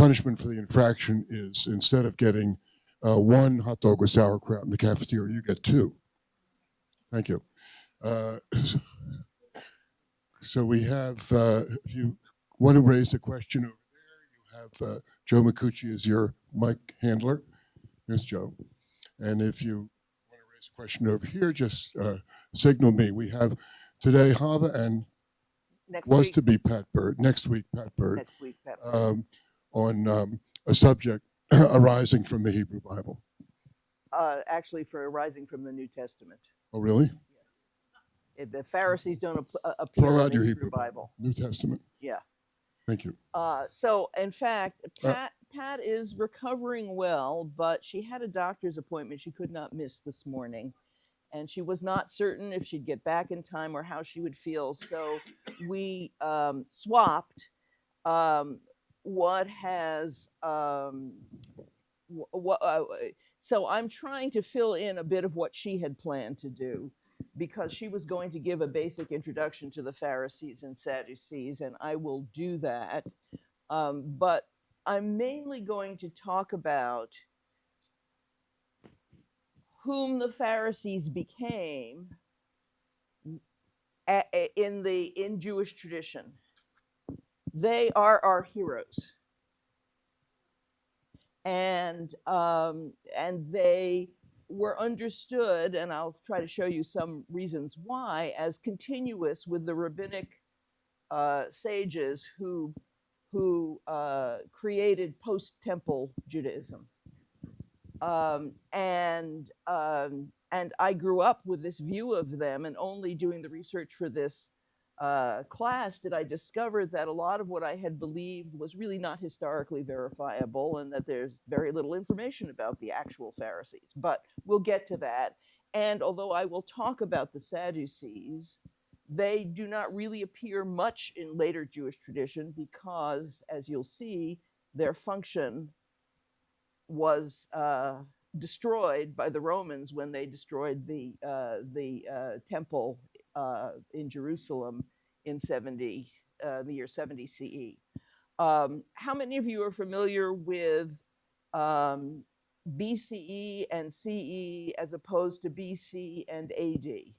punishment for the infraction is instead of getting one hot dog with sauerkraut in the cafeteria, you get two. Thank you. So we have, if you want to raise a question over there, you have Joe Micucci as your mic handler. Here's Joe. And if you want to raise a question over here, just signal me. We have today Chava and to be Pat Bird. Next week, Pat Bird. Next week, Pat Bird. On a subject arising from the Hebrew Bible. Actually, for arising from the New Testament. Oh, really? Yes. The Pharisees don't appear in the Hebrew Bible. New Testament. Yeah. Thank you. So, in fact, Pat is recovering well, but she had a doctor's appointment she could not miss this morning. And she was not certain if she'd get back in time or how she would feel. So we swapped so I'm trying to fill in a bit of what she had planned to do, because she was going to give a basic introduction to the Pharisees and Sadducees, and I will do that. But I'm mainly going to talk about whom the Pharisees became in Jewish tradition. They are our heroes, and they were understood, and I'll try to show you some reasons why, as continuous with the rabbinic sages who created post-temple Judaism. And I grew up with this view of them, and only doing the research for this class did I discover that a lot of what I had believed was really not historically verifiable, and that there's very little information about the actual Pharisees. But we'll get to that. And although I will talk about the Sadducees, they do not really appear much in later Jewish tradition because, as you'll see, their function was destroyed by the Romans when they destroyed the temple in Jerusalem in the year 70 CE. How many of you are familiar with BCE and CE as opposed to BC and AD?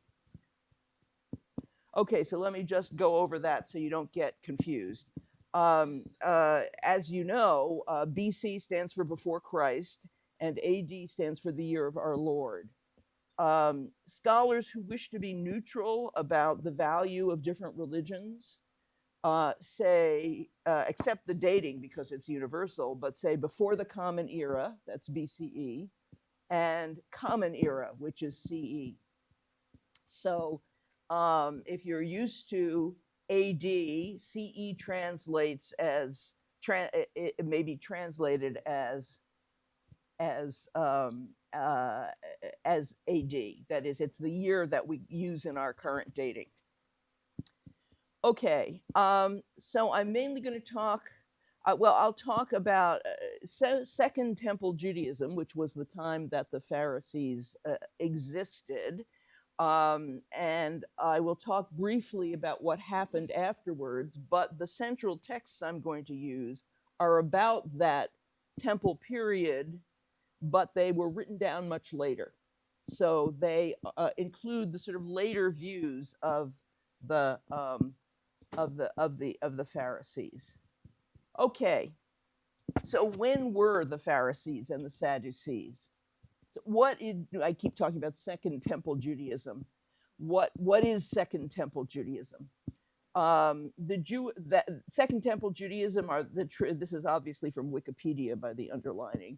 Okay, so let me just go over that so you don't get confused. As you know, BC stands for before Christ, and AD stands for the year of our Lord. Scholars who wish to be neutral about the value of different religions say, accept the dating because it's universal, but say before the Common Era, that's BCE, and Common Era, which is CE. So if you're used to AD, CE translates as, it may be translated as AD. That is, it's the year that we use in our current dating. Okay, so I'm mainly going to talk, I'll talk about Second Temple Judaism, which was the time that the Pharisees existed. And I will talk briefly about what happened afterwards, but the central texts I'm going to use are about that temple period, but they were written down much later. So they include the sort of later views of the Pharisees. Okay, so when were the Pharisees and the Sadducees? So I keep talking about Second Temple Judaism. What is Second Temple Judaism? Second Temple Judaism this is obviously from Wikipedia by the underlining.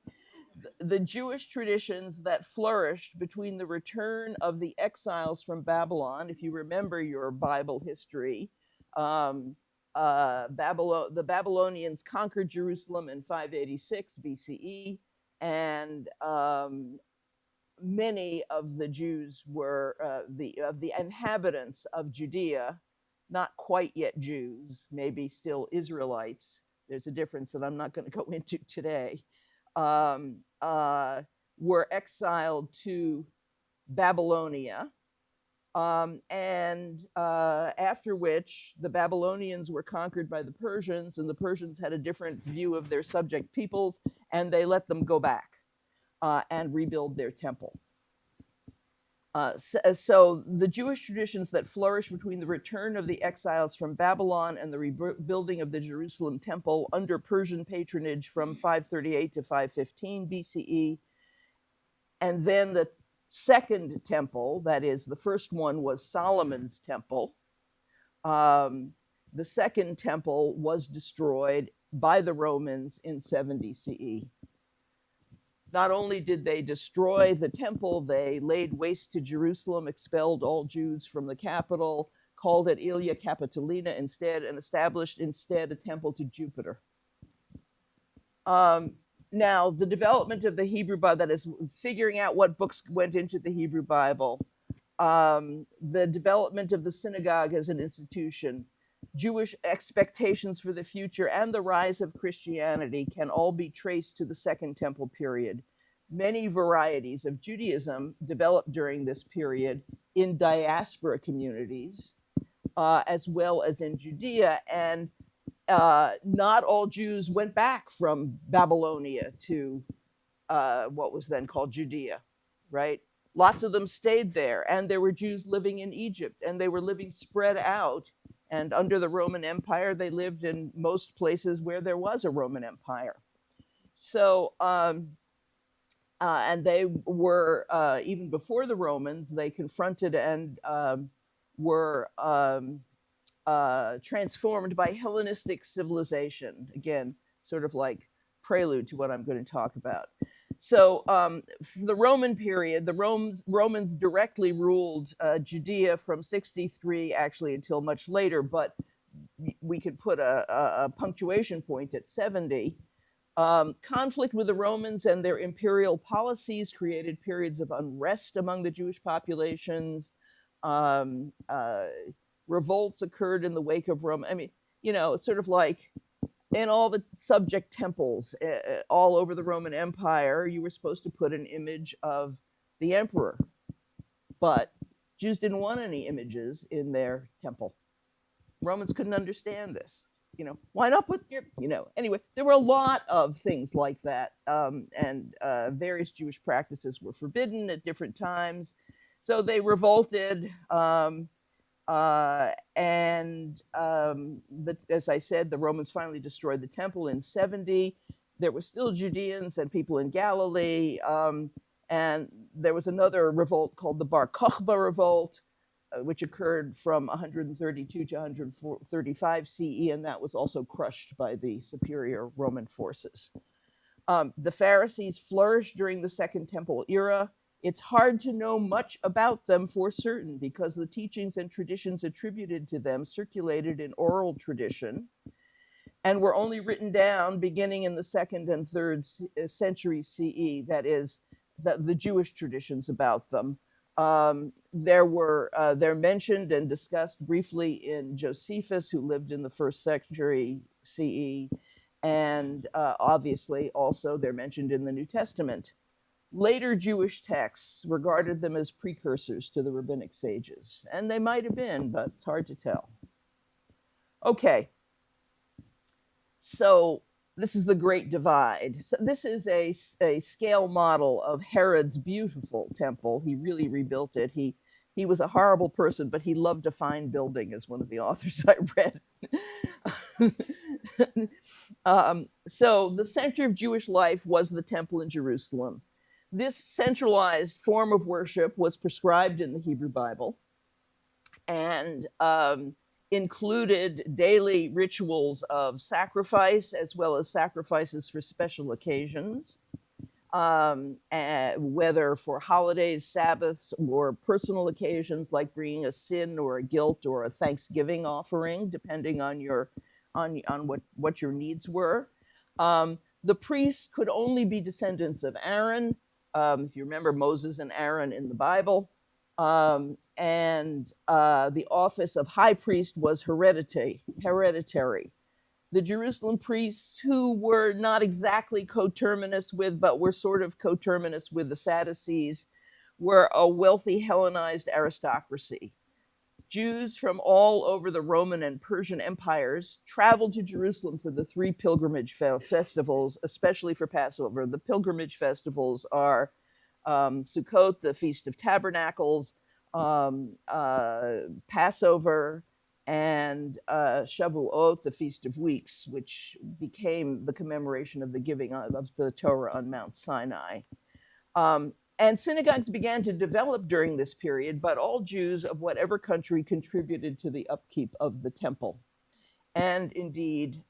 The Jewish traditions that flourished between the return of the exiles from Babylon, if you remember your Bible history, the Babylonians conquered Jerusalem in 586 BCE, and many of the Jews were the inhabitants of Judea, not quite yet Jews, maybe still Israelites. There's a difference that I'm not going to go into today. Were exiled to Babylonia, After which the Babylonians were conquered by the Persians, and the Persians had a different view of their subject peoples, and they let them go back and rebuild their temple. So the Jewish traditions that flourished between the return of the exiles from Babylon and the rebuilding of the Jerusalem temple under Persian patronage from 538 to 515 BCE, and then the second temple, that is, the first one was Solomon's temple. The second temple was destroyed by the Romans in 70 CE. Not only did they destroy the temple, they laid waste to Jerusalem, expelled all Jews from the capital, called it Ilia Capitolina instead, and established instead a temple to Jupiter. Now, the development of the Hebrew Bible, that is, figuring out what books went into the Hebrew Bible, the development of the synagogue as an institution, Jewish expectations for the future, and the rise of Christianity can all be traced to the Second Temple period. Many varieties of Judaism developed during this period in diaspora communities, as well as in Judea, and not all Jews went back from Babylonia to what was then called Judea, right? Lots of them stayed there, and there were Jews living in Egypt, and they were living spread out. And under the Roman Empire, they lived in most places where there was a Roman Empire. So, and they were, even before the Romans, they confronted and were transformed by Hellenistic civilization. Again, sort of like prelude to what I'm going to talk about. So for the Roman period, the Romans directly ruled Judea from 63 actually until much later, but we could put a punctuation point at 70. Conflict with the Romans and their imperial policies created periods of unrest among the Jewish populations. Revolts occurred in the wake of Rome. I mean, you know, it's sort of like in all the subject temples all over the Roman Empire, you were supposed to put an image of the emperor. But Jews didn't want any images in their temple. Romans couldn't understand this. You know, why not put your, you know, anyway, there were a lot of things like that. And various Jewish practices were forbidden at different times. So they revolted. As I said, the Romans finally destroyed the temple in 70. There were still Judeans and people in Galilee. And there was another revolt called the Bar Kokhba revolt, which occurred from 132 to 135 CE, and that was also crushed by the superior Roman forces. The Pharisees flourished during the Second Temple era. It's hard to know much about them for certain because the teachings and traditions attributed to them circulated in oral tradition and were only written down beginning in the 2nd and 3rd century CE, that is, the Jewish traditions about them. They're mentioned and discussed briefly in Josephus, who lived in the 1st century CE, and obviously also they're mentioned in the New Testament. Later Jewish texts regarded them as precursors to the rabbinic sages, and they might have been, but it's hard to tell. Okay, so this is the Great Divide. So this is a scale model of Herod's beautiful temple. He really rebuilt it. He was a horrible person, but he loved a fine building, as one of the authors I read. So the center of Jewish life was the temple in Jerusalem. This centralized form of worship was prescribed in the Hebrew Bible and included daily rituals of sacrifice as well as sacrifices for special occasions, whether for holidays, Sabbaths, or personal occasions like bringing a sin or a guilt or a thanksgiving offering, depending on what your needs were. The priests could only be descendants of Aaron. If you remember Moses and Aaron in the Bible, the office of high priest was hereditary. The Jerusalem priests, who were not exactly coterminous with, but were sort of coterminous with the Sadducees, were a wealthy Hellenized aristocracy. Jews from all over the Roman and Persian empires traveled to Jerusalem for the three pilgrimage festivals, especially for Passover. The pilgrimage festivals are Sukkot, the Feast of Tabernacles, Passover, and Shavuot, the Feast of Weeks, which became the commemoration of the giving of the Torah on Mount Sinai. And synagogues began to develop during this period, but all Jews of whatever country contributed to the upkeep of the temple. And indeed,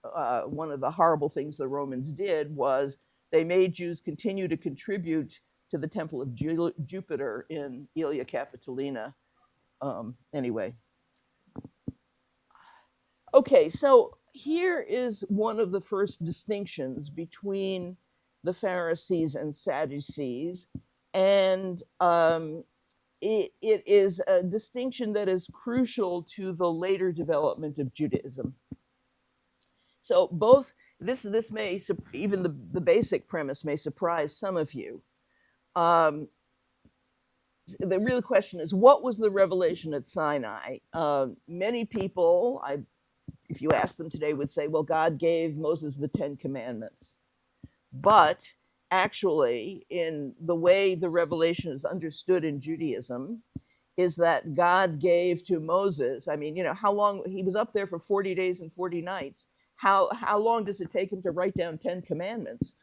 one of the horrible things the Romans did was they made Jews continue to contribute to the temple of Jupiter in Aelia Capitolina. Anyway. Okay, so here is one of the first distinctions between the Pharisees and Sadducees. And it is a distinction that is crucial to the later development of Judaism. So both, this may, even the basic premise may surprise some of you. The real question is, what was the revelation at Sinai? Many people, if you ask them today, would say, well, God gave Moses the 10 Commandments. But actually, in the way the revelation is understood in Judaism, is that God gave to Moses, I mean, how long, he was up there for 40 days and 40 nights. How long does it take him to write down 10 commandments?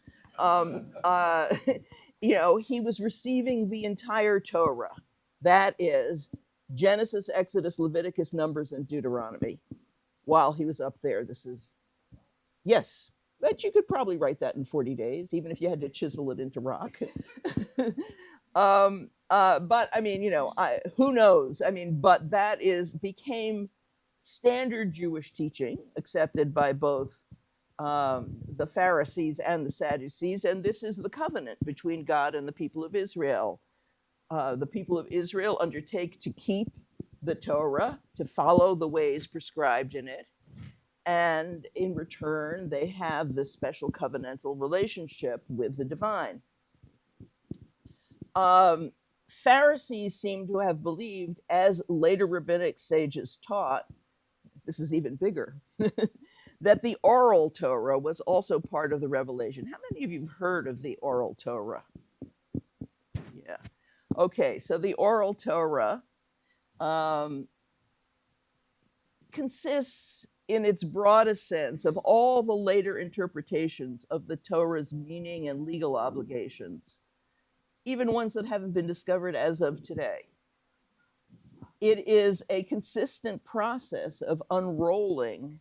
He was receiving the entire Torah. That is Genesis, Exodus, Leviticus, Numbers, and Deuteronomy while he was up there. This is, yes. But you could probably write that in 40 days, even if you had to chisel it into rock. But I mean, who knows? I mean, but that became standard Jewish teaching, accepted by both the Pharisees and the Sadducees, and this is the covenant between God and the people of Israel. The people of Israel undertake to keep the Torah, to follow the ways prescribed in it. And in return, they have this special covenantal relationship with the divine. Pharisees seem to have believed, as later rabbinic sages taught, this is even bigger, that the oral Torah was also part of the revelation. How many of you have heard of the oral Torah? Yeah. Okay, so the oral Torah consists, in its broadest sense, of all the later interpretations of the Torah's meaning and legal obligations, even ones that haven't been discovered as of today. It is a consistent process of unrolling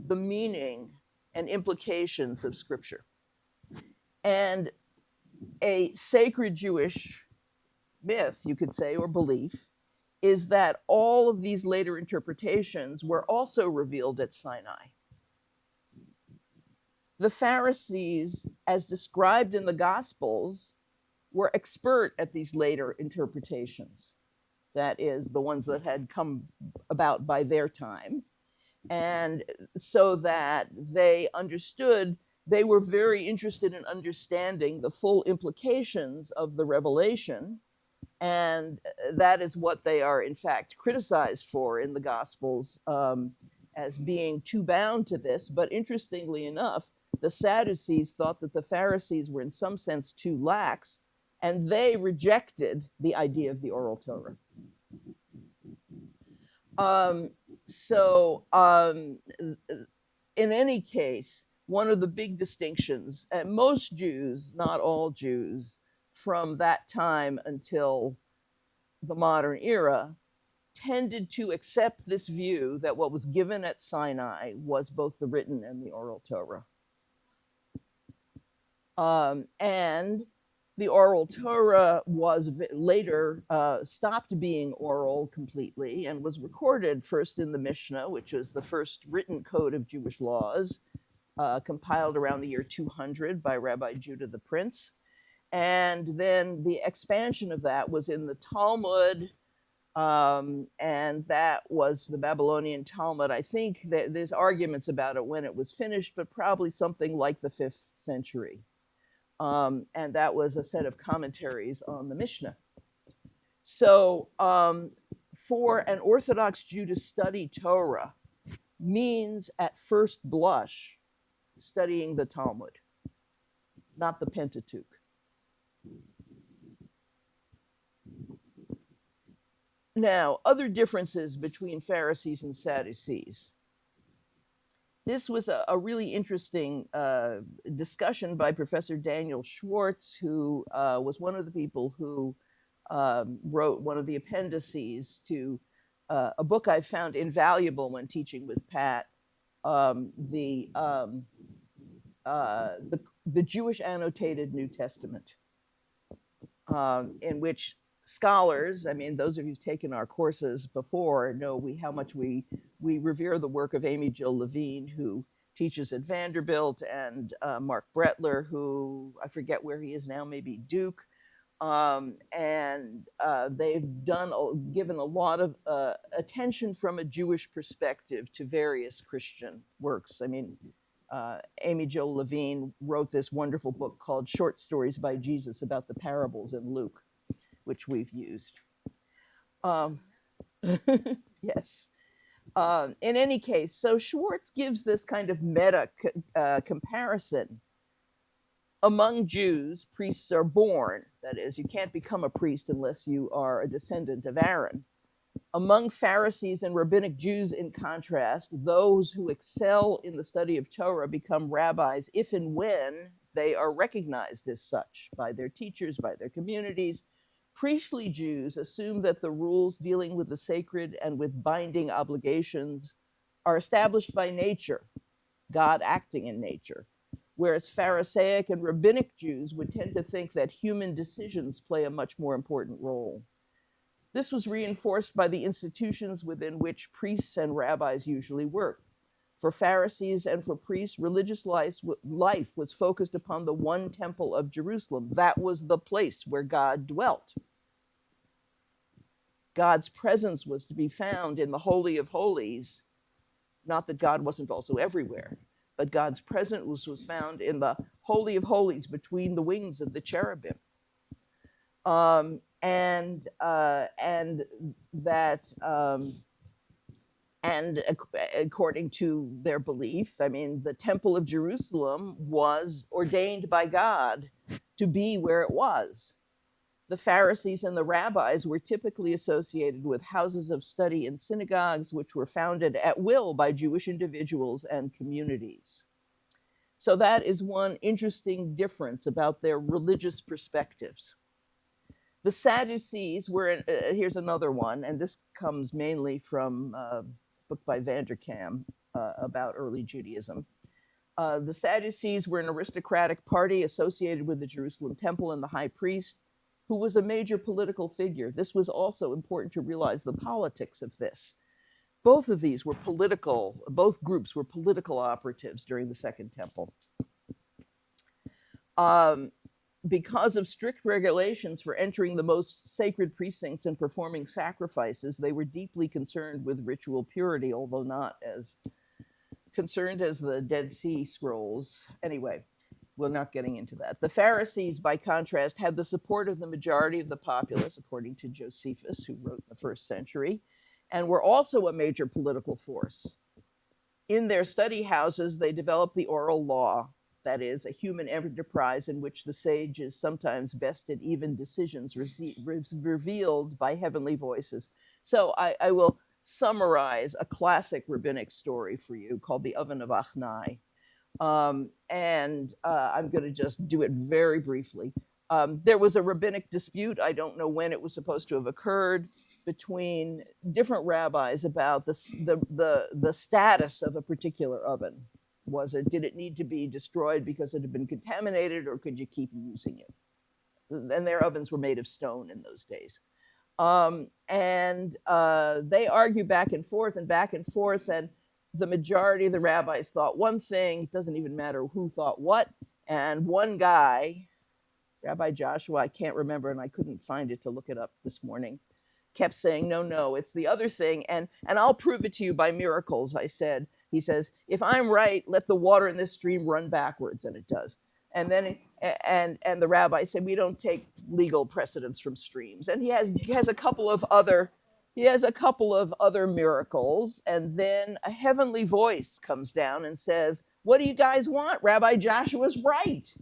the meaning and implications of Scripture. And a sacred Jewish myth, you could say, or belief, is that all of these later interpretations were also revealed at Sinai. The Pharisees, as described in the Gospels, were expert at these later interpretations. That is, the ones that had come about by their time. And so that they understood, they were very interested in understanding the full implications of the revelation. And that is what they are, in fact, criticized for in the Gospels, as being too bound to this. But interestingly enough, the Sadducees thought that the Pharisees were in some sense too lax, and they rejected the idea of the oral Torah. In any case, one of the big distinctions, and most Jews, not all Jews, from that time until the modern era, tended to accept this view that what was given at Sinai was both the written and the oral Torah. And the oral Torah was later stopped being oral completely and was recorded first in the Mishnah, which was the first written code of Jewish laws, compiled around the year 200 by Rabbi Judah the Prince. And then the expansion of that was in the Talmud, and that was the Babylonian Talmud. I think that there's arguments about it when it was finished, but probably something like the 5th century. And that was a set of commentaries on the Mishnah. So for an Orthodox Jew to study Torah means at first blush studying the Talmud, not the Pentateuch. Now, other differences between Pharisees and Sadducees. This was a really interesting discussion by Professor Daniel Schwartz, who was one of the people who wrote one of the appendices to a book I found invaluable when teaching with Pat, the Jewish Annotated New Testament, in which scholars, I mean, those of you who've taken our courses before know how much we revere the work of Amy Jill Levine, who teaches at Vanderbilt, and Mark Brettler, who I forget where he is now, maybe Duke. And they've given a lot of attention from a Jewish perspective to various Christian works. I mean, Amy Jill Levine wrote this wonderful book called Short Stories by Jesus about the parables in Luke, which we've used. Yes. In any case, so Schwartz gives this kind of meta comparison. Among Jews, priests are born. That is, you can't become a priest unless you are a descendant of Aaron. Among Pharisees and rabbinic Jews, in contrast, those who excel in the study of Torah become rabbis if and when they are recognized as such by their teachers, by their communities. Priestly Jews assume that the rules dealing with the sacred and with binding obligations are established by nature, God acting in nature, whereas Pharisaic and rabbinic Jews would tend to think that human decisions play a much more important role. This was reinforced by the institutions within which priests and rabbis usually work. For Pharisees and for priests, religious life was focused upon the one temple of Jerusalem. That was the place where God dwelt. God's presence was to be found in the Holy of Holies. Not that God wasn't also everywhere, but God's presence was found in the Holy of Holies between the wings of the cherubim. And according to their belief, I mean, the Temple of Jerusalem was ordained by God to be where it was. The Pharisees and the rabbis were typically associated with houses of study and synagogues, which were founded at will by Jewish individuals and communities. So that is one interesting difference about their religious perspectives. The Sadducees were, here's another one, and this comes mainly from a book by Vanderkam about early Judaism. The Sadducees were an aristocratic party associated with the Jerusalem temple and the high priest, who was a major political figure. This was also important to realize the politics of this. Both of these were political, both groups were political operatives during the Second Temple. Because of strict regulations for entering the most sacred precincts and performing sacrifices, they were deeply concerned with ritual purity, although not as concerned as the Dead Sea Scrolls. Anyway, we're not getting into that. The Pharisees, by contrast, had the support of the majority of the populace, according to Josephus, who wrote in the 1st century, and were also a major political force. In their study houses, they developed the oral law, that is, a human enterprise in which the sages sometimes bested even decisions revealed by heavenly voices. So I will summarize a classic rabbinic story for you called the Oven of Achnai. I'm going to just do it very briefly. There was a rabbinic dispute, I don't know when it was supposed to have occurred, between different rabbis about the status of a particular oven. Did it need to be destroyed because it had been contaminated, or could you keep using it? And their ovens were made of stone in those days. They argue back and forth, and the majority of the rabbis thought one thing. It doesn't even matter who thought what. And one guy, Rabbi Joshua, I can't remember, and I couldn't find it to look it up this morning, kept saying, no, it's the other thing. And I'll prove it to you by miracles, I said. He says, if I'm right, let the water in this stream run backwards, and it does. And then and the rabbi said, we don't take legal precedents from streams. And he has a couple of other miracles, and then a heavenly voice comes down and says, what do you guys want? Rabbi Joshua's right.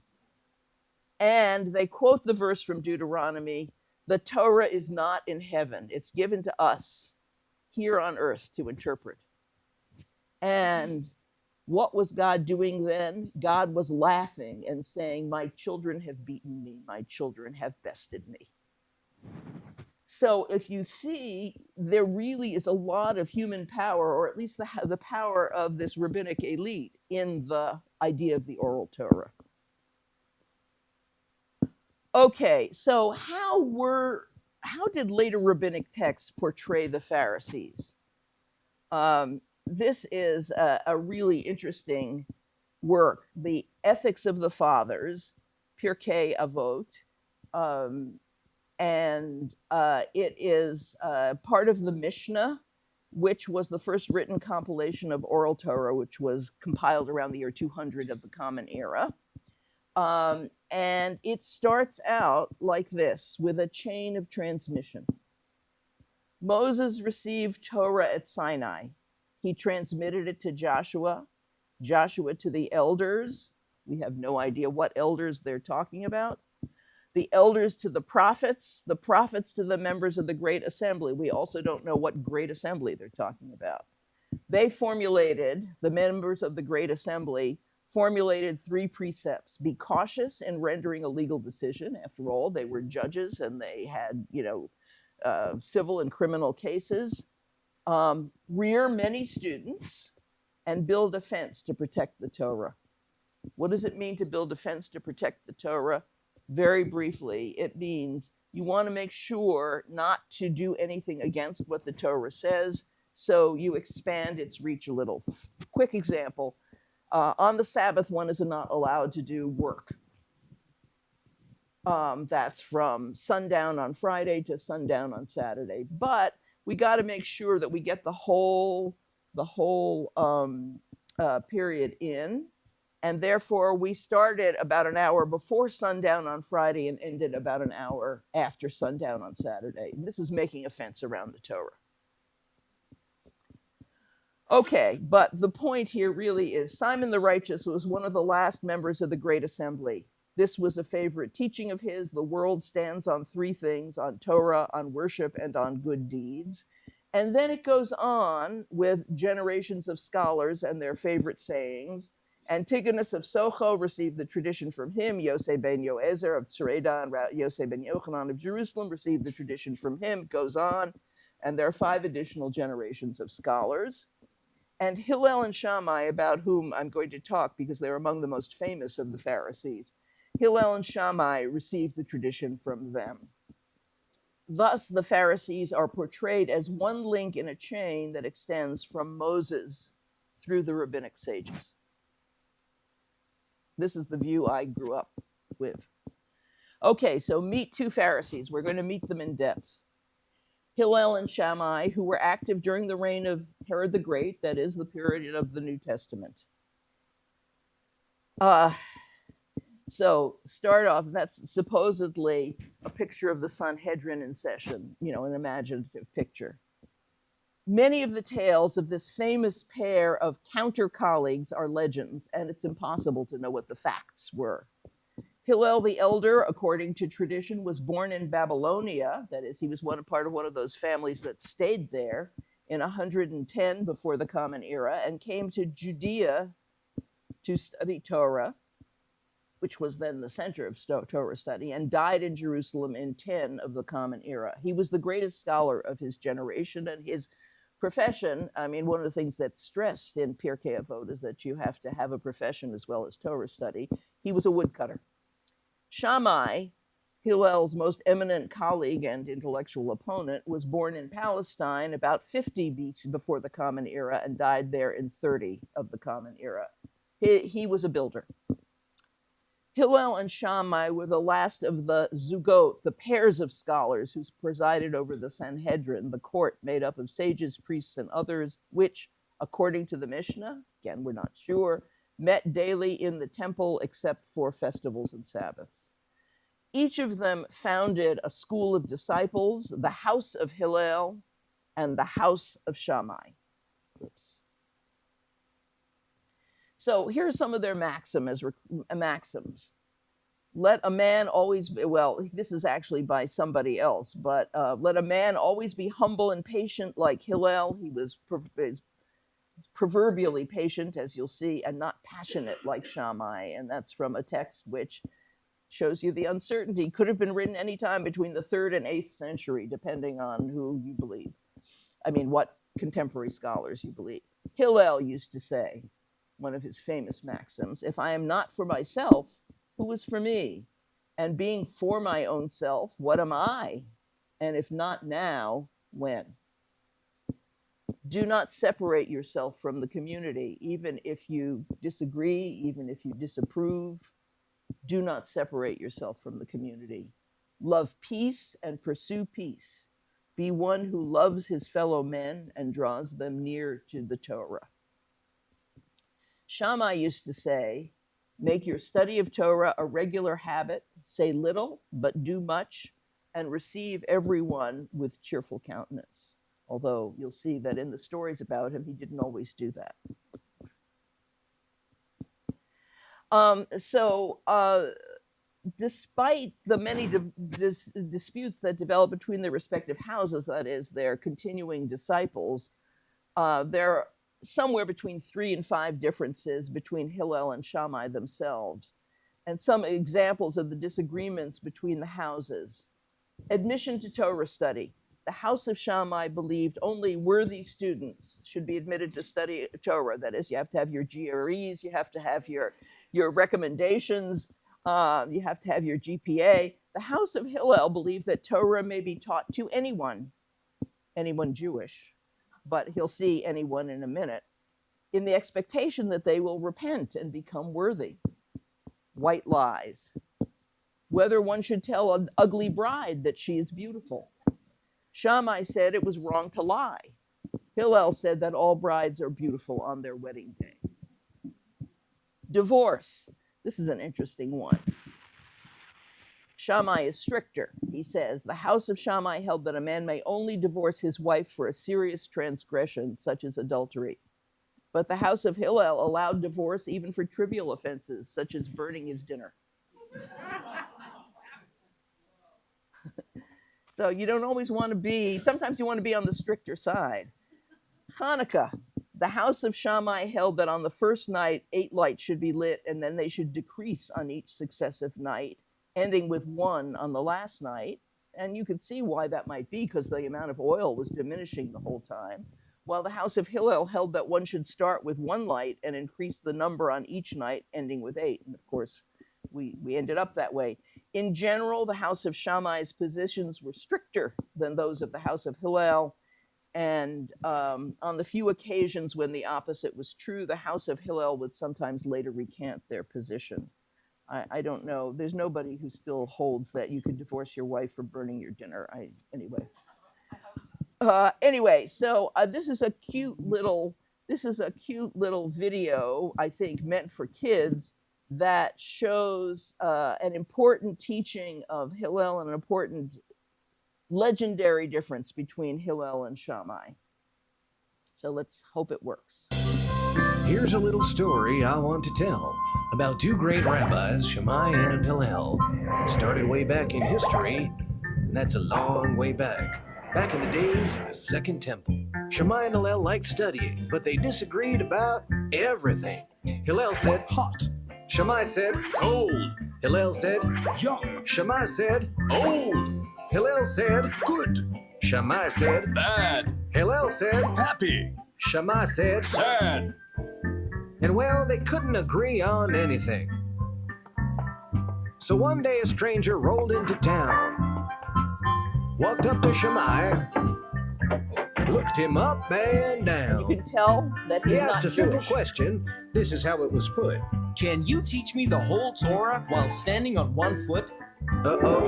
And they quote the verse from Deuteronomy, the Torah is not in heaven, it's given to us here on earth to interpret. And what was God doing then? God was laughing and saying, my children have beaten me, my children have bested me. So if you see, there really is a lot of human power, or at least the power of this rabbinic elite in the idea of the oral Torah. Okay, so how did later rabbinic texts portray the Pharisees? This is a really interesting work, The Ethics of the Fathers, Pirkei Avot, and it is part of the Mishnah, which was the first written compilation of oral Torah, which was compiled around the year 200 of the Common Era. And it starts out like this, with a chain of transmission. Moses received Torah at Sinai. He transmitted it to Joshua, Joshua to the elders. We have no idea what elders they're talking about. The elders to the prophets to the members of the Great Assembly. We also don't know what Great Assembly they're talking about. The members of the Great Assembly formulated 3 precepts. Be cautious in rendering a legal decision. After all, they were judges and they had, civil and criminal cases. Rear many students and build a fence to protect the Torah. What does it mean to build a fence to protect the Torah? Very briefly, it means you want to make sure not to do anything against what the Torah says, so you expand its reach a little. Quick example, on the Sabbath, one is not allowed to do work. That's from sundown on Friday to sundown on Saturday. But we got to make sure that we get the whole period in. And therefore, we started about an hour before sundown on Friday and ended about an hour after sundown on Saturday. And this is making a fence around the Torah. Okay, but the point here really is Simon the Righteous was one of the last members of the Great Assembly. This was a favorite teaching of his. The world stands on 3 things, on Torah, on worship, and on good deeds. And then it goes on with generations of scholars and their favorite sayings. Antigonus of Socho received the tradition from him. Yosei ben Yoezer of Tsereda and Yosei ben Yochanan of Jerusalem received the tradition from him. It goes on. And there are 5 additional generations of scholars. And Hillel and Shammai, about whom I'm going to talk because they're among the most famous of the Pharisees, Hillel and Shammai received the tradition from them. Thus, the Pharisees are portrayed as one link in a chain that extends from Moses through the rabbinic sages. This is the view I grew up with. Okay, so meet 2 Pharisees. We're going to meet them in depth. Hillel and Shammai, who were active during the reign of Herod the Great, that is the period of the New Testament. So start off, that's supposedly a picture of the Sanhedrin in session, an imaginative picture. Many of the tales of this famous pair of counter-colleagues are legends, and it's impossible to know what the facts were. Hillel the Elder, according to tradition, was born in Babylonia. That is, he was part of one of those families that stayed there in 110 before the Common Era and came to Judea to study Torah, which was then the center of Torah study, and died in Jerusalem in 10 of the Common Era. He was the greatest scholar of his generation and his profession. I mean, one of the things that's stressed in Pirkei Avot is that you have to have a profession as well as Torah study. He was a woodcutter. Shammai, Hillel's most eminent colleague and intellectual opponent, was born in Palestine about 50 BC before the Common Era and died there in 30 of the Common Era. He was a builder. Hillel and Shammai were the last of the Zugot, the pairs of scholars who presided over the Sanhedrin, the court made up of sages, priests, and others, which, according to the Mishnah, again, we're not sure, met daily in the temple except for festivals and Sabbaths. Each of them founded a school of disciples, the house of Hillel and the house of Shammai. Oops. So here are some of their maxims. Let a man always be, well, this is actually by somebody else, but let a man always be humble and patient like Hillel. He was proverbially patient, as you'll see, and not passionate like Shammai. And that's from a text which shows you the uncertainty. Could have been written anytime between the 3rd and 8th century, depending on who you believe. I mean, what contemporary scholars you believe. Hillel used to say, one of his famous maxims, if I am not for myself, who is for me? And being for my own self, what am I? And if not now, when? Do not separate yourself from the community, even if you disagree, even if you disapprove. Do not separate yourself from the community. Love peace and pursue peace. Be one who loves his fellow men and draws them near to the Torah. Shammai used to say, make your study of Torah a regular habit, say little, but do much, and receive everyone with cheerful countenance. Although you'll see that in the stories about him, he didn't always do that. Despite the many disputes that develop between their respective houses, that is, their continuing disciples, there are somewhere between 3 and 5 differences between Hillel and Shammai themselves. And some examples of the disagreements between the houses. Admission to Torah study. The house of Shammai believed only worthy students should be admitted to study Torah. That is, you have to have your GREs, you have to have your recommendations, you have to have your GPA. The house of Hillel believed that Torah may be taught to anyone Jewish, but he'll see anyone in a minute, in the expectation that they will repent and become worthy. White lies. Whether one should tell an ugly bride that she is beautiful. Shammai said it was wrong to lie. Hillel said that all brides are beautiful on their wedding day. Divorce. This is an interesting one. Shammai is stricter. He says, the house of Shammai held that a man may only divorce his wife for a serious transgression, such as adultery. But the house of Hillel allowed divorce even for trivial offenses, such as burning his dinner. So you don't always want to be, sometimes you want to be on the stricter side. Hanukkah. The house of Shammai held that on the first night, 8 lights should be lit, and then they should decrease on each successive night, ending with 1 on the last night. And you could see why that might be, because the amount of oil was diminishing the whole time. While the house of Hillel held that one should start with 1 light and increase the number on each night, ending with 8. And of course, we ended up that way. In general, the house of Shammai's positions were stricter than those of the house of Hillel. And on the few occasions when the opposite was true, the house of Hillel would sometimes later recant their position. I don't know. There's nobody who still holds that you could divorce your wife for burning your dinner. Anyway, so this is a cute little video, I think, meant for kids that shows an important teaching of Hillel and an important legendary difference between Hillel and Shammai. So let's hope it works. Here's a little story I want to tell about 2 great rabbis, Shammai and Hillel. It started way back in history, and that's a long way back. Back in the days of the Second Temple, Shammai and Hillel liked studying, but they disagreed about everything. Hillel said hot. Shammai said cold. Hillel said young. Shammai said old. Hillel said good. Shammai said bad. Hillel said happy. Shammai said sad. And well, they couldn't agree on anything. So one day a stranger rolled into town, walked up to Shammai, looked him up and down. You can tell that he's He asked not a simple Jewish. question. This is how it was put. Can you teach me the whole Torah while standing on 1 foot? Uh-oh.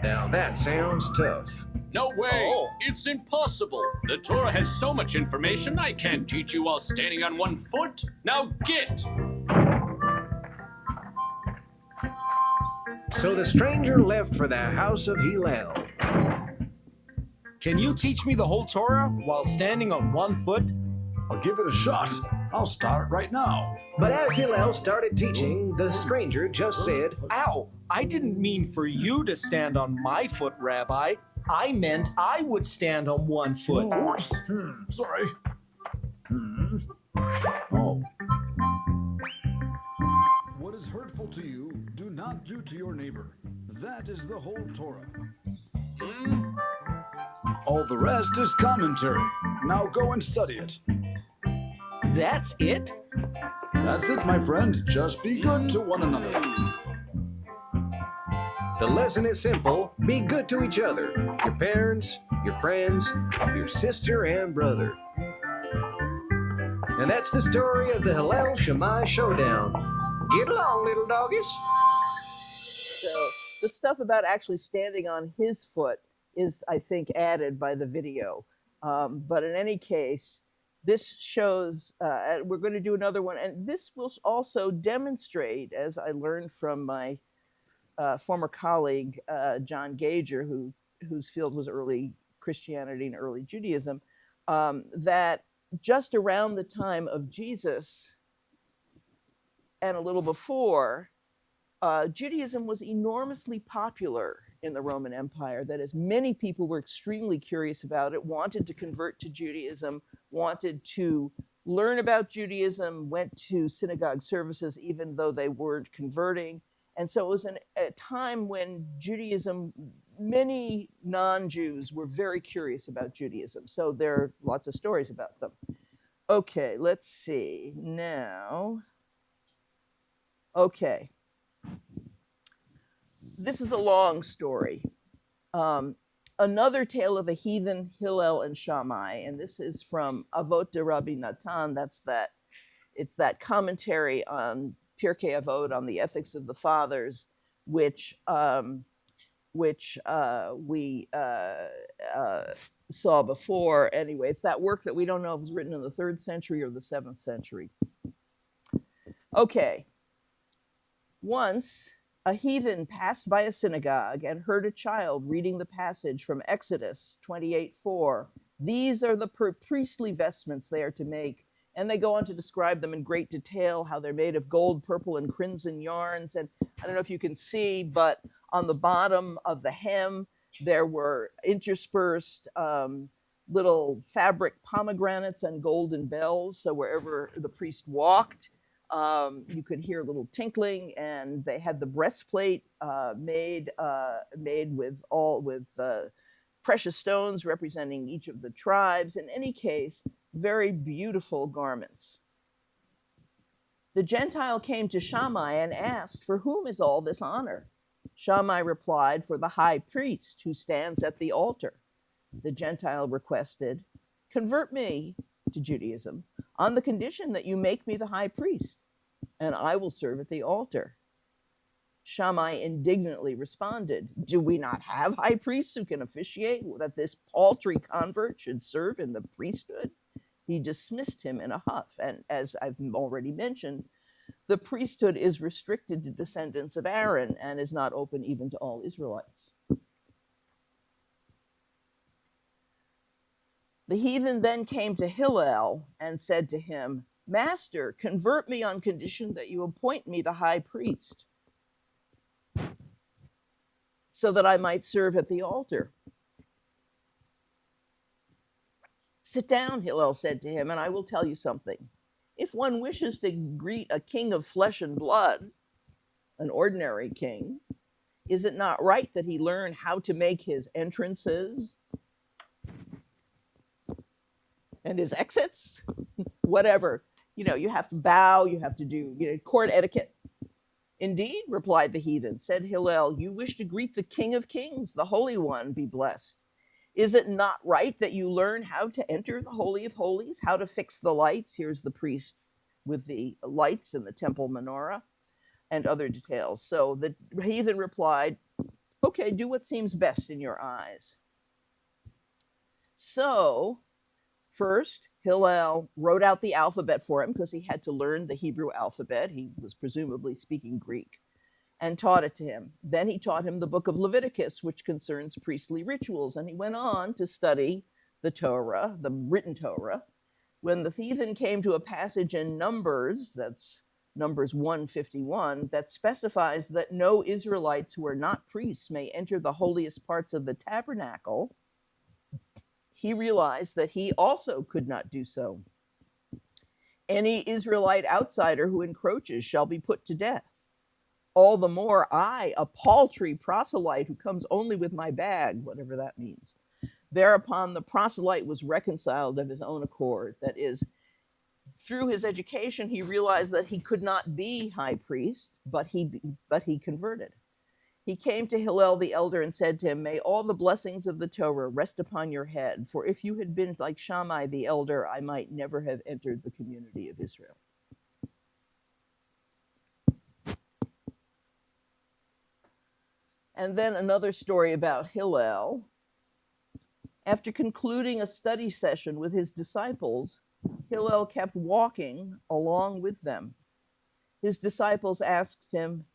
Now that sounds tough. No way! Oh. It's impossible! The Torah has so much information I can't teach you while standing on 1 foot! Now get! So the stranger left for the house of Hillel. Can you teach me the whole Torah while standing on 1 foot? I'll give it a shot. I'll start right now. But as Hillel started teaching, the stranger just said, Ow! I didn't mean for you to stand on my foot, Rabbi. I meant I would stand on 1 foot. Oops. Sorry. Oh. What is hurtful to you, do not do to your neighbor. That is the whole Torah. All the rest is commentary. Now go and study it. That's it? That's it, my friend. Just be good to one another. the lesson is simple: be good to each other, your parents, your friends, your sister and brother. And that's the story of the Hillel Shammai showdown. Get along, little doggies. So the stuff about actually standing on his foot is, I think, added by the video. But in any case, this shows, we're going to do another one, and this will also demonstrate, as I learned from my former colleague, John Gager, whose field was early Christianity and early Judaism, that just around the time of Jesus and a little before, Judaism was enormously popular in the Roman Empire. That is, many people were extremely curious about it, wanted to convert to Judaism, wanted to learn about Judaism, went to synagogue services even though they weren't converting. And so it was a time when Judaism, many non-Jews were very curious about Judaism. So there are lots of stories about them. Okay, let's see. Now, okay. This is a long story. Another tale of a heathen, Hillel and Shammai, and this is from Avot de Rabbi Natan. It's that commentary on Pirkei Avot, on the ethics of the fathers, which we saw before. Anyway, it's that work that we don't know if it was written in the 3rd century or the 7th century. Okay. Once, a heathen passed by a synagogue and heard a child reading the passage from Exodus 28:4. These are the priestly vestments they are to make. And they go on to describe them in great detail, how they're made of gold, purple, and crimson yarns. And I don't know if you can see, but on the bottom of the hem, there were interspersed little fabric pomegranates and golden bells. So wherever the priest walked, you could hear a little tinkling, and they had the breastplate made with precious stones representing each of the tribes. In any case, very beautiful garments. The Gentile came to Shammai and asked, "For whom is all this honor?" Shammai replied, "For the high priest who stands at the altar." The Gentile requested, "Convert me to Judaism on the condition that you make me the high priest, and I will serve at the altar." Shammai indignantly responded, "Do we not have high priests who can officiate, that this paltry convert should serve in the priesthood?" He dismissed him in a huff, and as I've already mentioned, the priesthood is restricted to descendants of Aaron and is not open even to all Israelites. The heathen then came to Hillel and said to him, "Master, convert me on condition that you appoint me the high priest, so that I might serve at the altar." "Sit down," Hillel said to him, "and I will tell you something. If one wishes to greet a king of flesh and blood, an ordinary king, is it not right that he learn how to make his entrances and his exits?" Whatever. You have to bow, you have to do court etiquette. "Indeed," replied the heathen. Said Hillel, "you wish to greet the King of Kings, the Holy One, be blessed. Is it not right that you learn how to enter the Holy of Holies, how to fix the lights?" Here's the priest with the lights in the temple menorah and other details. So the heathen replied, "Okay, do what seems best in your eyes." So first, Hillel wrote out the alphabet for him because he had to learn the Hebrew alphabet. He was presumably speaking Greek. and taught it to him. Then he taught him the book of Leviticus, which concerns priestly rituals, and he went on to study the Torah, the written Torah. When the heathen came to a passage in Numbers, that's Numbers 151, that specifies that no Israelites who are not priests may enter the holiest parts of the tabernacle, he realized that he also could not do so. Any Israelite outsider who encroaches shall be put to death. All the more I, a paltry proselyte who comes only with my bag, whatever that means. Thereupon the proselyte was reconciled of his own accord. That is, through his education, he realized that he could not be high priest, but he converted. He came to Hillel the elder and said to him, "May all the blessings of the Torah rest upon your head, for if you had been like Shammai the elder, I might never have entered the community of Israel." And then another story about Hillel. After concluding a study session with his disciples, Hillel kept walking along with them. His disciples asked him,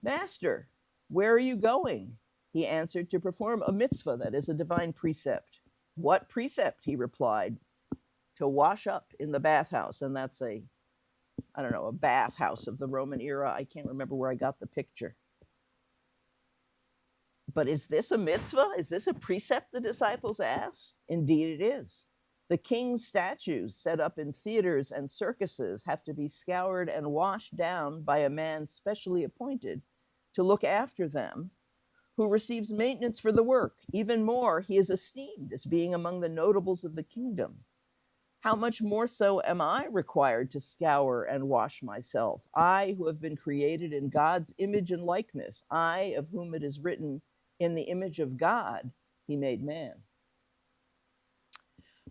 "Master, where are you going?" He answered, "To perform a mitzvah," that is a divine precept. "What precept?" he replied. "To wash up in the bathhouse." And that's a bathhouse of the Roman era. I can't remember where I got the picture. "But is this a mitzvah? Is this a precept?" the disciples asked. "Indeed it is. The king's statues set up in theaters and circuses have to be scoured and washed down by a man specially appointed to look after them, who receives maintenance for the work. Even more, he is esteemed as being among the notables of the kingdom. How much more so am I required to scour and wash myself, I who have been created in God's image and likeness, I of whom it is written, in the image of God he made man."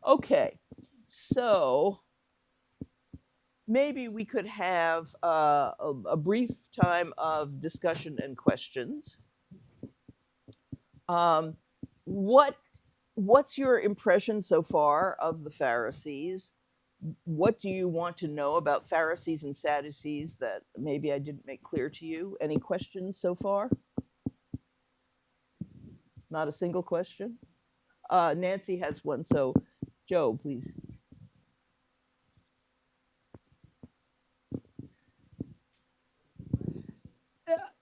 Okay, so maybe we could have a brief time of discussion and questions. What's your impression so far of the Pharisees? What do you want to know about Pharisees and Sadducees that maybe I didn't make clear to you? Any questions so far? Not a single question? Nancy has one, so Joe, please.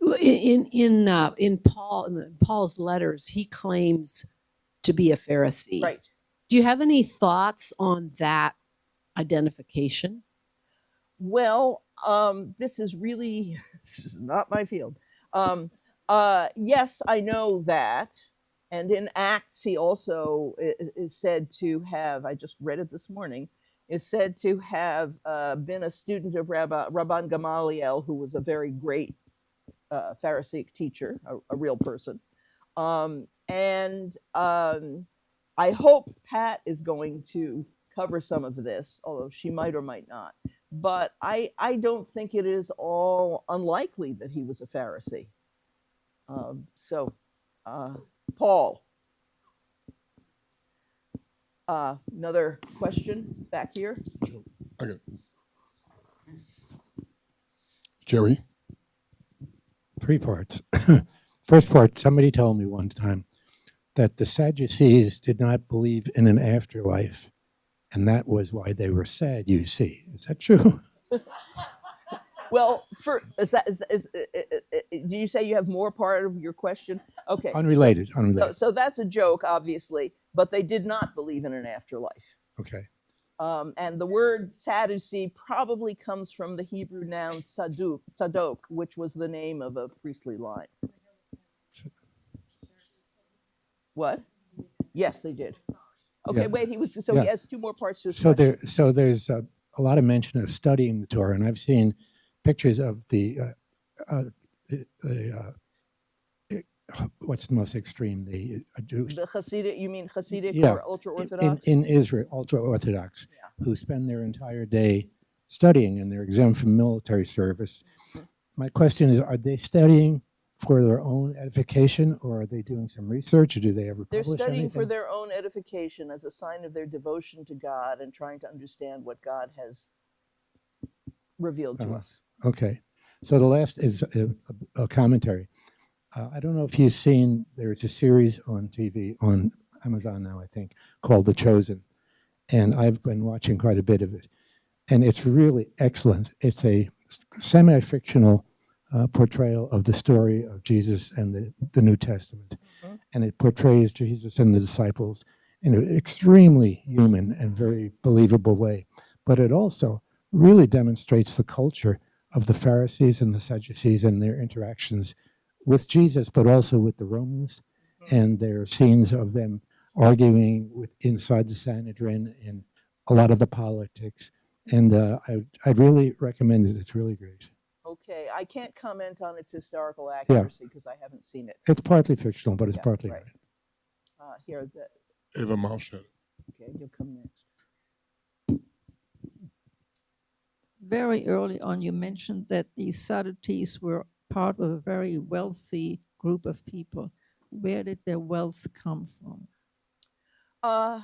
In Paul's letters, he claims to be a Pharisee. Right. Do you have any thoughts on that identification? Well, this is not my field. Yes, I know that. And in Acts, he also is said to have, I just read it this morning, is said to have been a student of Rabban Gamaliel, who was a very great Pharisaic teacher, a real person. I hope Pat is going to cover some of this, although she might or might not. But I don't think it is all unlikely that he was a Pharisee. Paul. Another question back here. I got it. Jerry? 3 parts. First part, somebody told me one time that the Sadducees did not believe in an afterlife, and that was why they were sad, you see. Is that true? Well, do you say you have more part of your question? Okay. Unrelated. So that's a joke, obviously, but they did not believe in an afterlife. Okay. And the word Sadducee probably comes from the Hebrew noun tzadok, which was the name of a priestly line. What? Yes, they did. Okay, Yeah. wait. He has 2 more parts to his So question. there's a lot of mention of studying the Torah, and I've seen pictures of the what's the most extreme? The Hasidic, you mean Hasidic or ultra-Orthodox? In Israel, ultra-Orthodox, Yeah. who spend their entire day studying, and they're exempt from military service. Mhm. My question is, are they studying for their own edification, or are they doing some research, or do they ever They're publish studying anything? for their own edification as a sign of their devotion to God and trying to understand what God has revealed to us. Okay. So the last is a commentary. I don't know if you've seen, there's a series on TV, on Amazon now, I think, called The Chosen. And I've been watching quite a bit of it. And it's really excellent. It's a semi-fictional portrayal of the story of Jesus and the New Testament. Mm-hmm. And it portrays Jesus and the disciples in an extremely human and very believable way. But it also really demonstrates the culture of the Pharisees and the Sadducees and their interactions with Jesus, but also with the Romans. Mm-hmm. And there are scenes of them arguing inside the Sanhedrin and a lot of the politics. And I'd really recommend it. It's really great. Okay, I can't comment on its historical accuracy because I haven't seen it. It's partly fictional, but it's partly right. Here, Eva Malshed. okay, you'll come next. Very early on, you mentioned that the Sadducees were part of a very wealthy group of people. Where did their wealth come from? I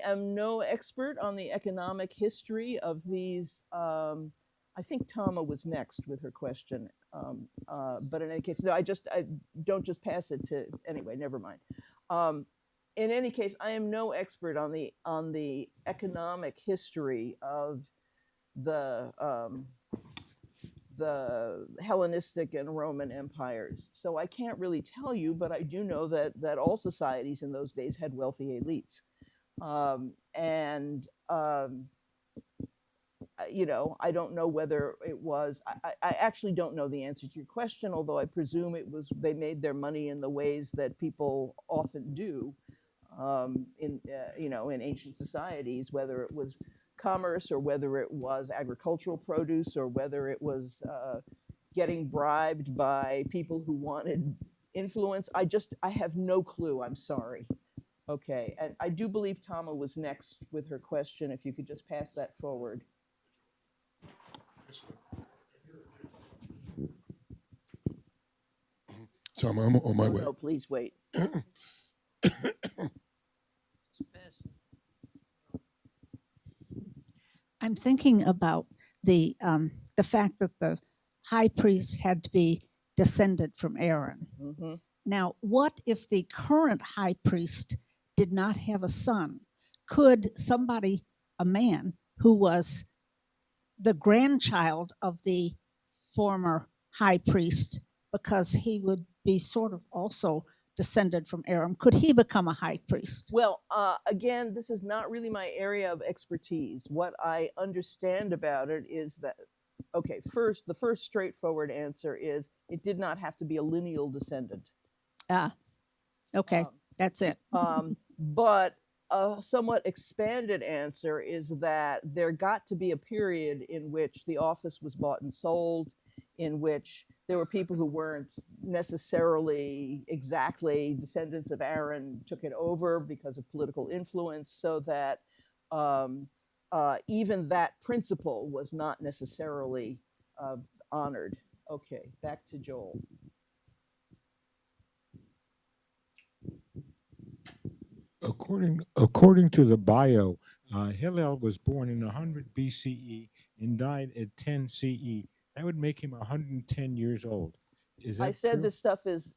am no expert on the economic history of these. I think Tama was next with her question. But in any case, no, I don't just pass it to, anyway, never mind. In any case, I am no expert on the economic history of the Hellenistic and Roman empires. So I can't really tell you, but I do know that all societies in those days had wealthy elites. You know, I don't know whether it was, I actually don't know the answer to your question, although I presume it was, they made their money in the ways that people often do you know, in ancient societies, whether it was commerce or whether it was agricultural produce or whether it was getting bribed by people who wanted influence. I have no clue, I'm sorry. Okay, and I do believe Tama was next with her question, if you could just pass that forward. So I'm on my way. No, please wait. I'm thinking about the fact that the high priest had to be descended from Aaron. Mm-hmm. Now, what if the current high priest did not have a son? Could somebody, a man who was the grandchild of the former high priest, because he would be sort of also descended from Aaron, could he become a high priest? Well, again, this is not really my area of expertise. What I understand about it is that, okay, the first straightforward answer is it did not have to be a lineal descendant. Okay, that's it. But a somewhat expanded answer is that there got to be a period in which the office was bought and sold, in which there were people who weren't necessarily exactly descendants of Aaron took it over because of political influence, so that even that principle was not necessarily honored. Okay, back to Joel. According to the bio, Hillel was born in 100 BCE and died at 10 CE. That would make him 110 years old. Is that I said true? this stuff is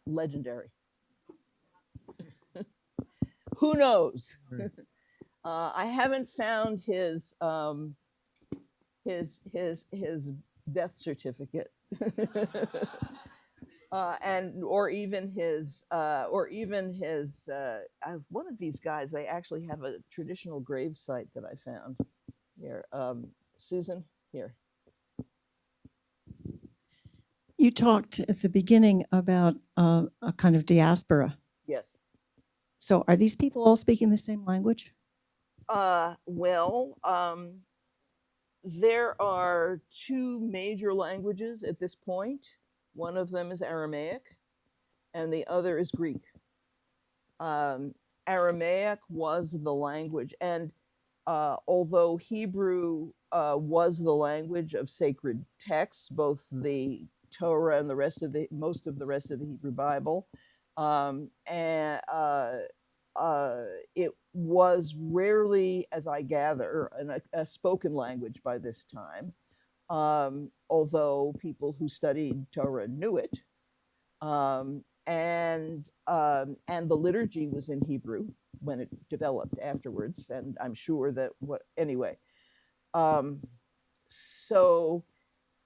legendary. Who knows? Right. I haven't found his death certificate, or even his one of these guys. They actually have a traditional grave site that I found here. Susan, here. You talked at the beginning about a kind of diaspora. Yes. So are these people all speaking the same language? There are two major languages at this point. One of them is Aramaic, and the other is Greek. Aramaic was the language, and although Hebrew was the language of sacred texts, both the Torah and most of the rest of the Hebrew Bible, it was rarely, as I gather, a spoken language by this time, although people who studied Torah knew it. And the liturgy was in Hebrew when it developed afterwards, and I'm sure that anyway. So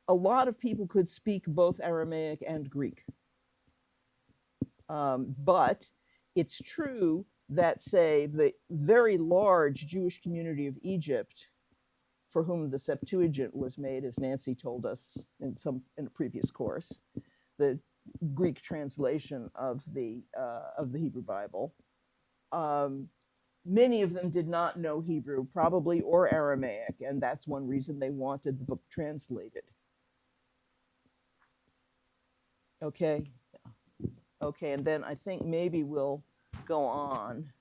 a lot of people could speak both Aramaic and Greek. But it's true that, say, the very large Jewish community of Egypt, for whom the Septuagint was made, as Nancy told us in a previous course, the Greek translation of the Hebrew Bible. Many of them did not know Hebrew, probably, or Aramaic, and that's one reason they wanted the book translated. Okay. Okay, and then I think maybe we'll go on.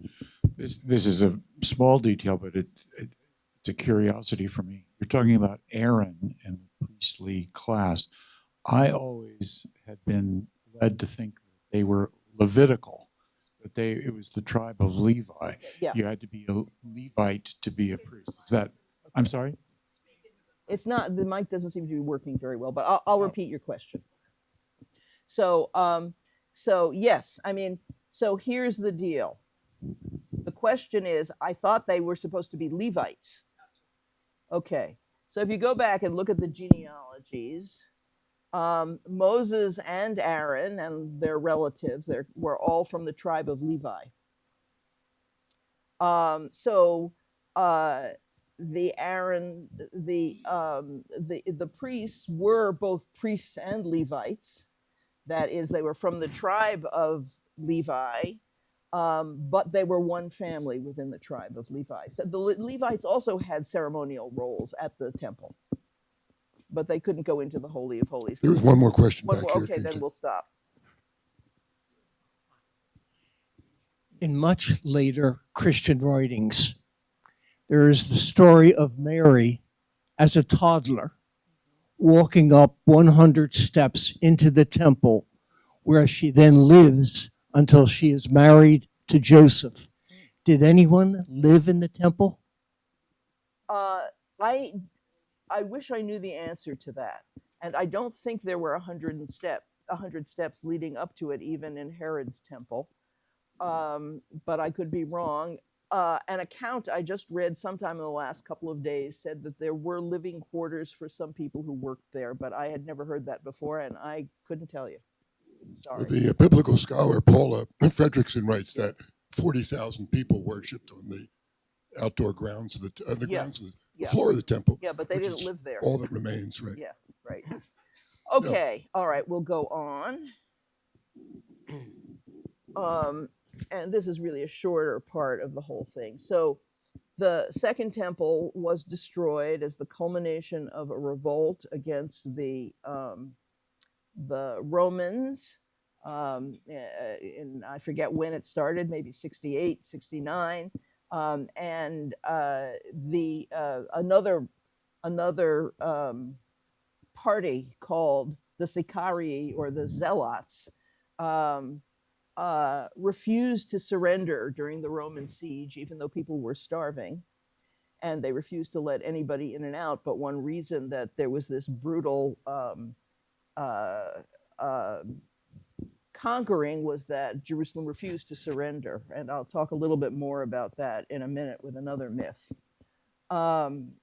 This is a small detail, but it's a curiosity for me. You're talking about Aaron and the priestly class. I always had been led to think that they were Levitical, that it was the tribe of Levi. Yeah. You had to be a Levite to be a priest. Is that, I'm sorry? It's not, the mic doesn't seem to be working very well, but I'll repeat your question. So, yes, I mean, so here's the deal. The question is, I thought they were supposed to be Levites. Okay, so if you go back and look at the genealogies, Moses and Aaron and their relatives were all from the tribe of Levi. The priests were both priests and Levites. That is, they were from the tribe of Levi, but they were one family within the tribe of Levi. So the Levites also had ceremonial roles at the temple, but they couldn't go into the Holy of Holies. There was one more question back here. Okay, then we'll stop. In much later Christian writings, there is the story of Mary as a toddler walking up 100 steps into the temple, where she then lives until she is married to Joseph. Did anyone live in the temple? I wish I knew the answer to that. And I don't think there were 100 steps leading up to it, even in Herod's temple. But I could be wrong. An account I just read sometime in the last couple of days said that there were living quarters for some people who worked there, but I had never heard that before, and I couldn't tell you. Sorry. The biblical scholar Paula Fredrickson writes that 40,000 people worshipped on the outdoor grounds of the grounds of the floor of the temple. Yeah, but they didn't live there. All that remains, right? Yeah, right. Okay, all right, we'll go on. And this is really a shorter part of the whole thing. So the Second Temple was destroyed as the culmination of a revolt against the Romans. I forget when it started, maybe 68, 69. And another party called the Sicarii, or the Zealots, refused to surrender during the Roman siege, even though people were starving, and they refused to let anybody in and out. But one reason that there was this brutal conquering was that Jerusalem refused to surrender, and I'll talk a little bit more about that in a minute with another myth,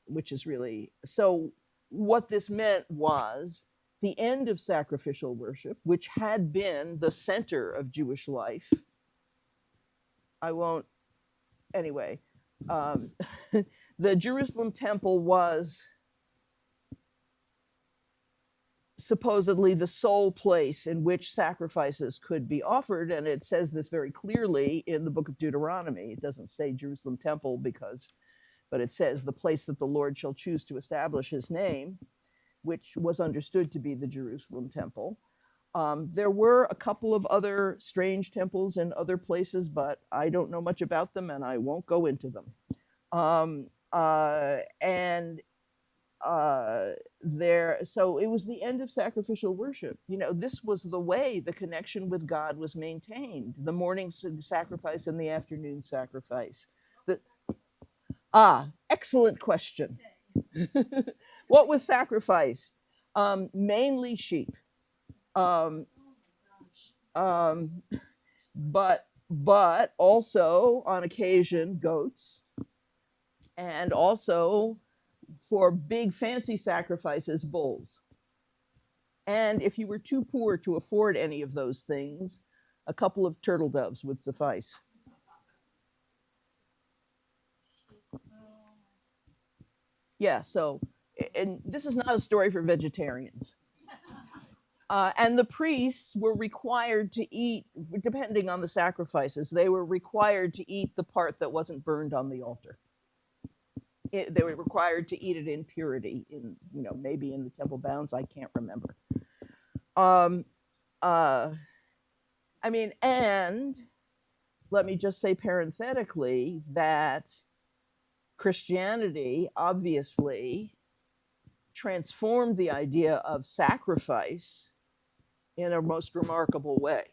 which is really, so what this meant was the end of sacrificial worship, which had been the center of Jewish life. Anyway, the Jerusalem temple was supposedly the sole place in which sacrifices could be offered, and it says this very clearly in the book of Deuteronomy. It doesn't say Jerusalem temple but it says the place that the Lord shall choose to establish his name, which was understood to be the Jerusalem temple. There were a couple of other strange temples in other places, but I don't know much about them, and I won't go into them. And so it was the end of sacrificial worship. You know, this was the way the connection with God was maintained: the morning sacrifice and the afternoon sacrifice. Excellent question. What was sacrificed? Mainly sheep, um, but also on occasion goats, and also for big fancy sacrifices, bulls. And if you were too poor to afford any of those things, a couple of turtle doves would suffice. Yeah, so, and this is not a story for vegetarians. And the priests were required to eat, depending on the sacrifices, they were required to eat the part that wasn't burned on the altar. They were required to eat it in purity, in, you know, maybe in the temple bounds, I can't remember. I mean, and let me just say parenthetically that Christianity obviously transformed the idea of sacrifice in a most remarkable way.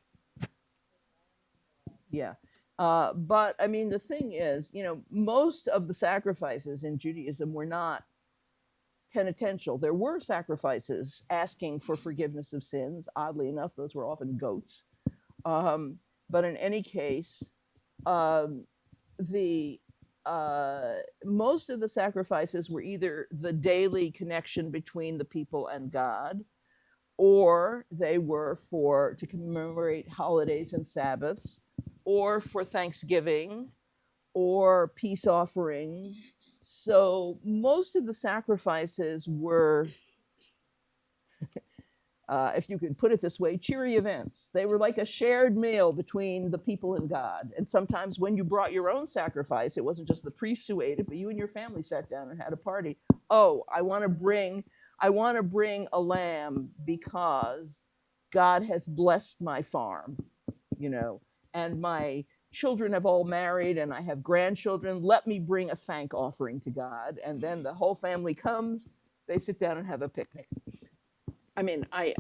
Yeah. But I mean, the thing is, you know, most of the sacrifices in Judaism were not penitential. There were sacrifices asking for forgiveness of sins. Oddly enough, those were often goats. But in any case, most of the sacrifices were either the daily connection between the people and God, or they were to commemorate holidays and Sabbaths, or for Thanksgiving, or peace offerings. So most of the sacrifices were, if you could put it this way, cheery events. They were like a shared meal between the people and God. And sometimes when you brought your own sacrifice, it wasn't just the priests who ate it, but you and your family sat down and had a party. Oh, I want to bring a lamb because God has blessed my farm, you know, and my children have all married and I have grandchildren. Let me bring a thank offering to God. And then the whole family comes, they sit down and have a picnic. I mean, I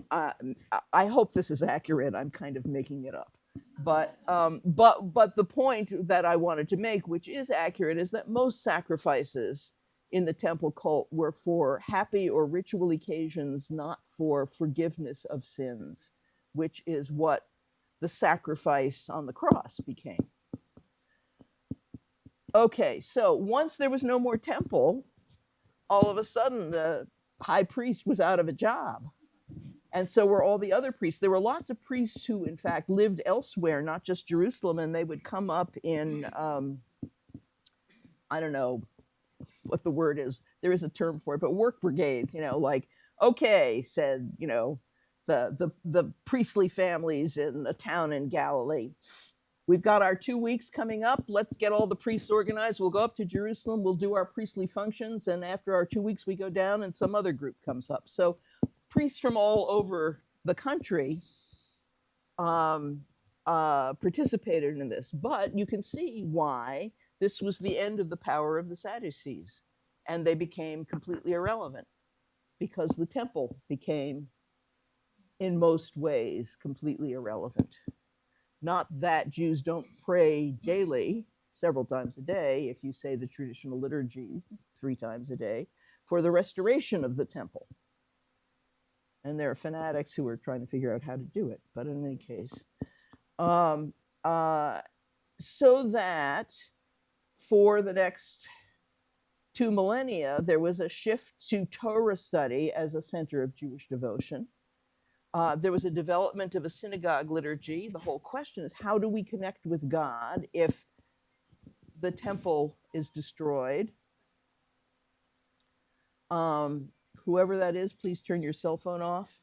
hope this is accurate. I'm kind of making it up. But the point that I wanted to make, which is accurate, is that most sacrifices in the temple cult were for happy or ritual occasions, not for forgiveness of sins, which is what the sacrifice on the cross became. Okay, so once there was no more temple, all of a sudden the high priest was out of a job. And so were all the other priests. There were lots of priests who, in fact, lived elsewhere, not just Jerusalem, and they would come up in, I don't know what the word is. There is a term for it, but work brigades, you know, like, okay, said, you know, the priestly families in a town in Galilee. We've got our 2 weeks coming up. Let's get all the priests organized. We'll go up to Jerusalem. We'll do our priestly functions. And after our 2 weeks, we go down and some other group comes up. So priests from all over the country participated in this. But you can see why this was the end of the power of the Sadducees. And they became completely irrelevant because the temple became, in most ways, completely irrelevant. Not that Jews don't pray daily, several times a day, if you say the traditional liturgy 3 times a day, for the restoration of the temple. And there are fanatics who are trying to figure out how to do it. But in any case, so that for the next 2 millennia, there was a shift to Torah study as a center of Jewish devotion. There was a development of a synagogue liturgy. The whole question is, how do we connect with God if the temple is destroyed? Whoever that is, please turn your cell phone off.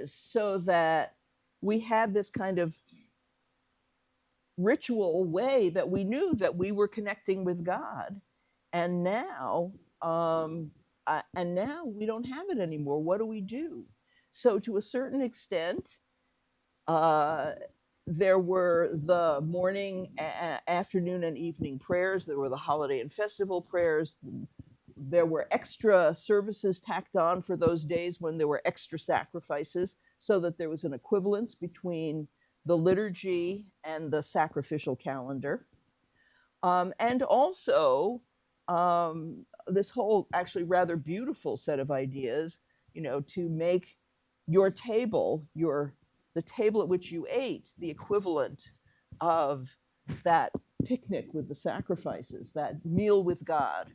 So that we had this kind of ritual way that we knew that we were connecting with God, and now we don't have it anymore. What do we do? So to a certain extent, There were the morning, afternoon, and evening prayers. There were the holiday and festival prayers. There were extra services tacked on for those days when there were extra sacrifices, so that there was an equivalence between the liturgy and the sacrificial calendar. And also, this whole actually rather beautiful set of ideas, to make your table, the table at which you ate, the equivalent of that picnic with the sacrifices, that meal with God,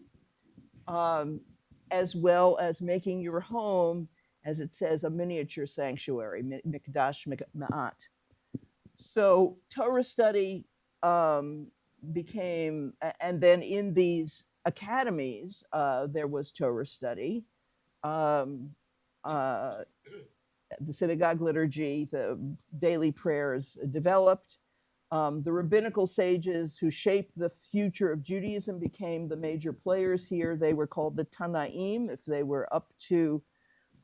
as well as making your home, as it says, a miniature sanctuary, mikdash ma'at. So Torah study became, and then in these academies, there was Torah study. The synagogue liturgy, the daily prayers developed. The rabbinical sages who shaped the future of Judaism became the major players here. They were called the Tanaim, if they were up to,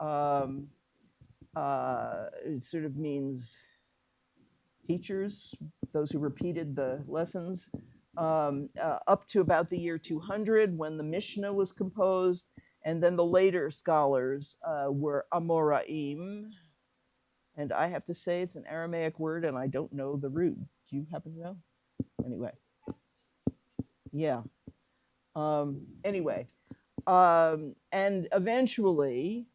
it sort of means teachers, those who repeated the lessons, up to about the year 200 when the Mishnah was composed. And then the later scholars were Amoraim. And I have to say it's an Aramaic word and I don't know the root. Do you happen to know? Anyway. Yeah. Anyway. And eventually,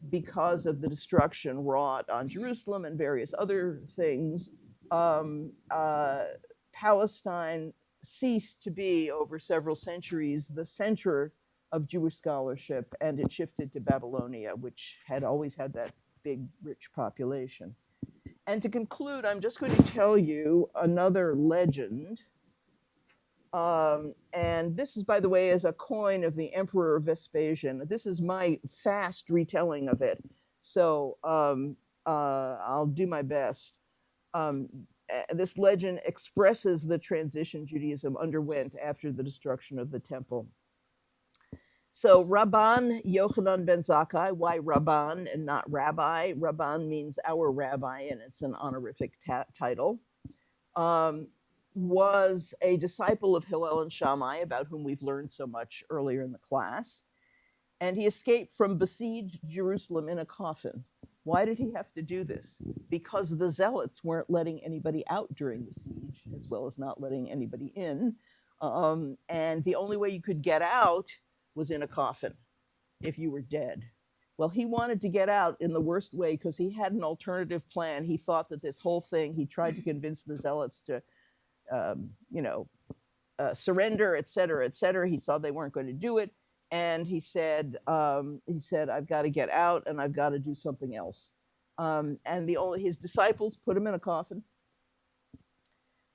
because of the destruction wrought on Jerusalem and various other things, Palestine ceased to be, over several centuries, the center of Jewish scholarship, and it shifted to Babylonia, which had always had that big, rich population. And to conclude, I'm just going to tell you another legend. And this is, by the way, is a coin of the Emperor Vespasian. This is my fast retelling of it. So I'll do my best. This legend expresses the transition Judaism underwent after the destruction of the temple. So Rabban Yochanan ben Zakkai, why Rabban and not Rabbi? Rabban means our rabbi, and it's an honorific title. Was a disciple of Hillel and Shammai, about whom we've learned so much earlier in the class. And he escaped from besieged Jerusalem in a coffin. Why did he have to do this? Because the zealots weren't letting anybody out during the siege, as well as not letting anybody in. And the only way you could get out was in a coffin if you were dead. Well, he wanted to get out in the worst way because he had an alternative plan. He thought that this whole thing, he tried to convince the zealots to surrender, et cetera, et cetera. He saw they weren't going to do it. And he said, I've got to get out and I've got to do something else. And his disciples put him in a coffin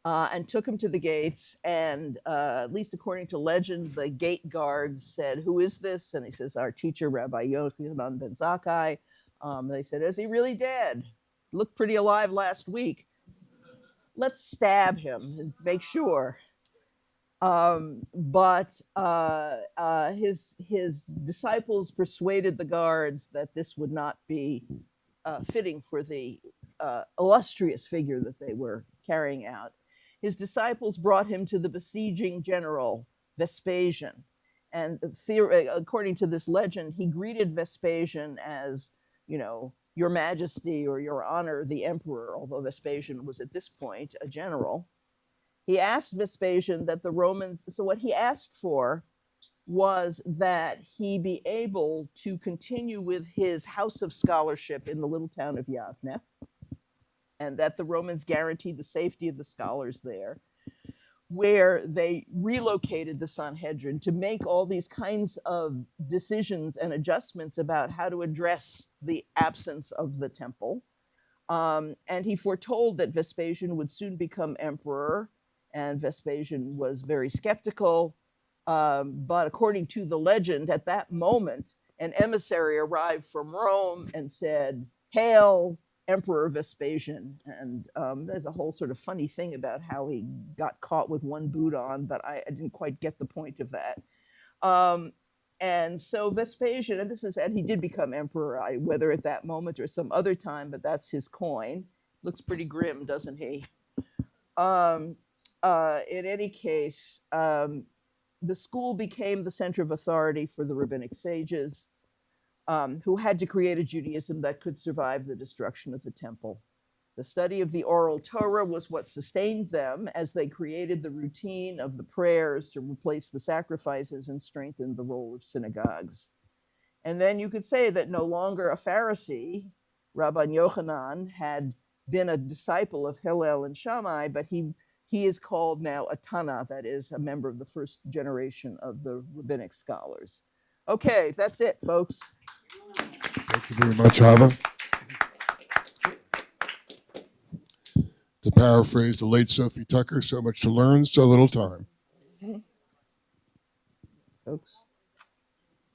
and took him to the gates. And at least according to legend, the gate guards said, "Who is this?" And he says, "Our teacher, Rabbi Yochanan ben Zakkai." They said, "Is he really dead? Looked pretty alive last week. Let's stab him and make sure." But his disciples persuaded the guards that this would not be fitting for the illustrious figure that they were carrying out. His disciples brought him to the besieging general, Vespasian. And according to this legend, he greeted Vespasian as, "Your Majesty" or "Your Honor, the Emperor," although Vespasian was at this point a general. He asked Vespasian that the Romans, so what he asked for was that he be able to continue with his house of scholarship in the little town of Yavne, and that the Romans guaranteed the safety of the scholars there, where they relocated the Sanhedrin to make all these kinds of decisions and adjustments about how to address the absence of the temple. And he foretold that Vespasian would soon become emperor, and Vespasian was very skeptical. But according to the legend, at that moment, an emissary arrived from Rome and said, "Hail, Emperor Vespasian." And there's a whole sort of funny thing about how he got caught with one boot on, but I didn't quite get the point of that. And so Vespasian, and he did become emperor, whether at that moment or some other time, but that's his coin. Looks pretty grim, doesn't he? In any case, the school became the center of authority for the rabbinic sages, who had to create a Judaism that could survive the destruction of the temple. The study of the oral Torah was what sustained them as they created the routine of the prayers to replace the sacrifices and strengthen the role of synagogues. And then you could say that no longer a Pharisee, Rabban Yochanan had been a disciple of Hillel and Shammai, but he is called now a Tana, that is, a member of the first generation of the rabbinic scholars. Okay, that's it, folks. Thank you very much, Chava. To paraphrase the late Sophie Tucker, so much to learn, so little time. Folks.